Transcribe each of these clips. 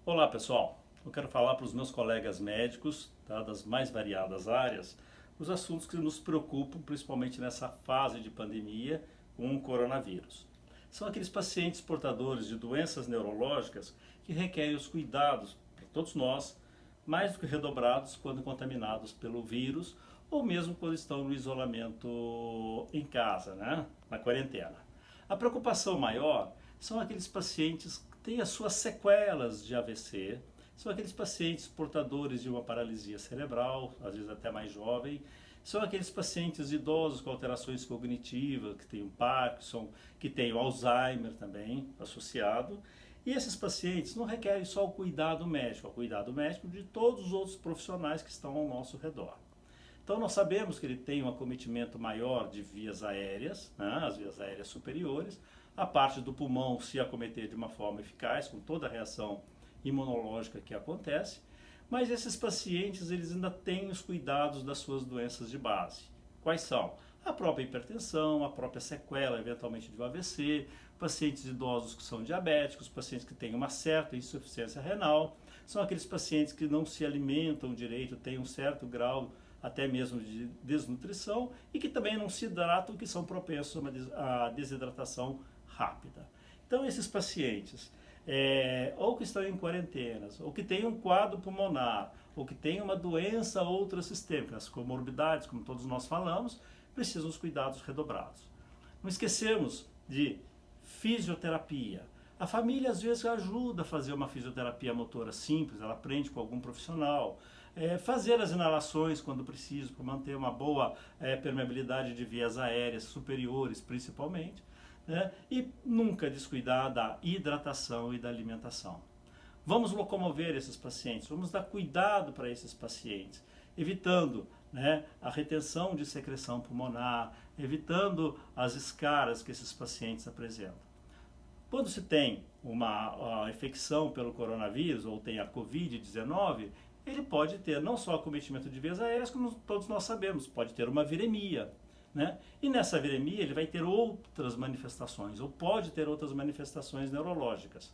Olá pessoal, eu quero falar para os meus colegas médicos, tá, das mais variadas áreas, os assuntos que nos preocupam principalmente nessa fase de pandemia com o coronavírus. São aqueles pacientes portadores de doenças neurológicas que requerem os cuidados para todos nós, mais do que redobrados quando contaminados pelo vírus ou mesmo quando estão no isolamento em casa, né, na quarentena. A preocupação maior são aqueles pacientes que têm as suas sequelas de AVC, são aqueles pacientes portadores de uma paralisia cerebral, às vezes até mais jovem, são aqueles pacientes idosos com alterações cognitivas, que têm o Parkinson, que têm o Alzheimer também associado. E esses pacientes não requerem só o cuidado médico, o cuidado médico de todos os outros profissionais que estão ao nosso redor. Então nós sabemos que ele tem um acometimento maior de vias aéreas, né, as vias aéreas superiores, a parte do pulmão se acometer de uma forma eficaz, com toda a reação imunológica que acontece, mas esses pacientes eles ainda têm os cuidados das suas doenças de base. Quais são? A própria hipertensão, a própria sequela eventualmente de um AVC, pacientes idosos que são diabéticos, pacientes que têm uma certa insuficiência renal, são aqueles pacientes que não se alimentam direito, têm um certo grau até mesmo de desnutrição e que também não se hidratam, que são propensos a desidratação rápida. Então esses pacientes, ou que estão em quarentenas, ou que têm um quadro pulmonar, ou que têm uma doença outra-sistêmica, as comorbidades, como todos nós falamos, precisam dos cuidados redobrados. Não esquecemos de fisioterapia. A família às vezes ajuda a fazer uma fisioterapia motora simples, ela aprende com algum profissional. Fazer as inalações quando preciso, para manter uma boa permeabilidade de vias aéreas superiores principalmente. Né? E nunca descuidar da hidratação e da alimentação. Vamos locomover esses pacientes, vamos dar cuidado para esses pacientes, evitando, né, a retenção de secreção pulmonar, evitando as escaras que esses pacientes apresentam. Quando se tem uma infecção pelo coronavírus ou tem a Covid-19, ele pode ter não só acometimento de vias aéreas, como todos nós sabemos, pode ter uma viremia. Né? E nessa viremia ele vai ter outras manifestações, ou pode ter outras manifestações neurológicas.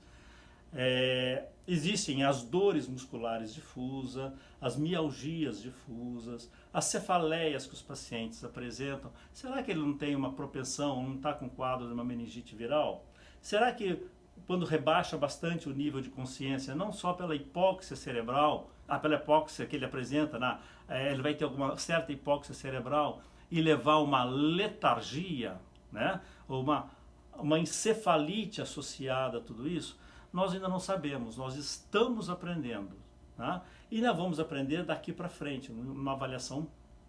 Existem as dores musculares difusas, as mialgias difusas, as cefaleias que os pacientes apresentam. Será que ele não tem uma propensão, não está com quadro de uma meningite viral? Será que quando rebaixa bastante o nível de consciência, não só pela hipóxia cerebral, pela hipóxia que ele apresenta, ele vai ter alguma certa hipóxia cerebral e levar uma letargia, né? Ou uma encefalite associada a tudo isso? Nós ainda não sabemos, nós estamos aprendendo. Tá? E nós vamos aprender daqui para frente, numa avaliação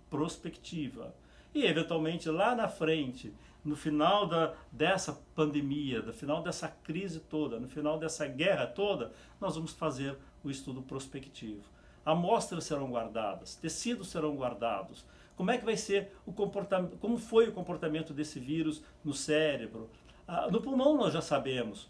prospectiva. E eventualmente lá na frente, no final dessa pandemia, no final dessa crise toda, no final dessa guerra toda, nós vamos fazer o estudo prospectivo. Amostras serão guardadas, tecidos serão guardados. Como é que vai ser o comportamento, como foi o comportamento desse vírus no cérebro? No pulmão nós já sabemos,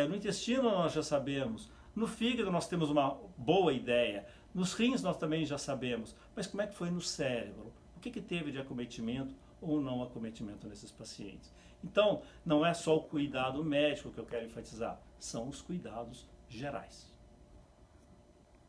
no intestino nós já sabemos, no fígado nós temos uma boa ideia, nos rins nós também já sabemos, mas como é que foi no cérebro? O que teve de acometimento ou não acometimento nesses pacientes? Então, não é só o cuidado médico que eu quero enfatizar, são os cuidados gerais.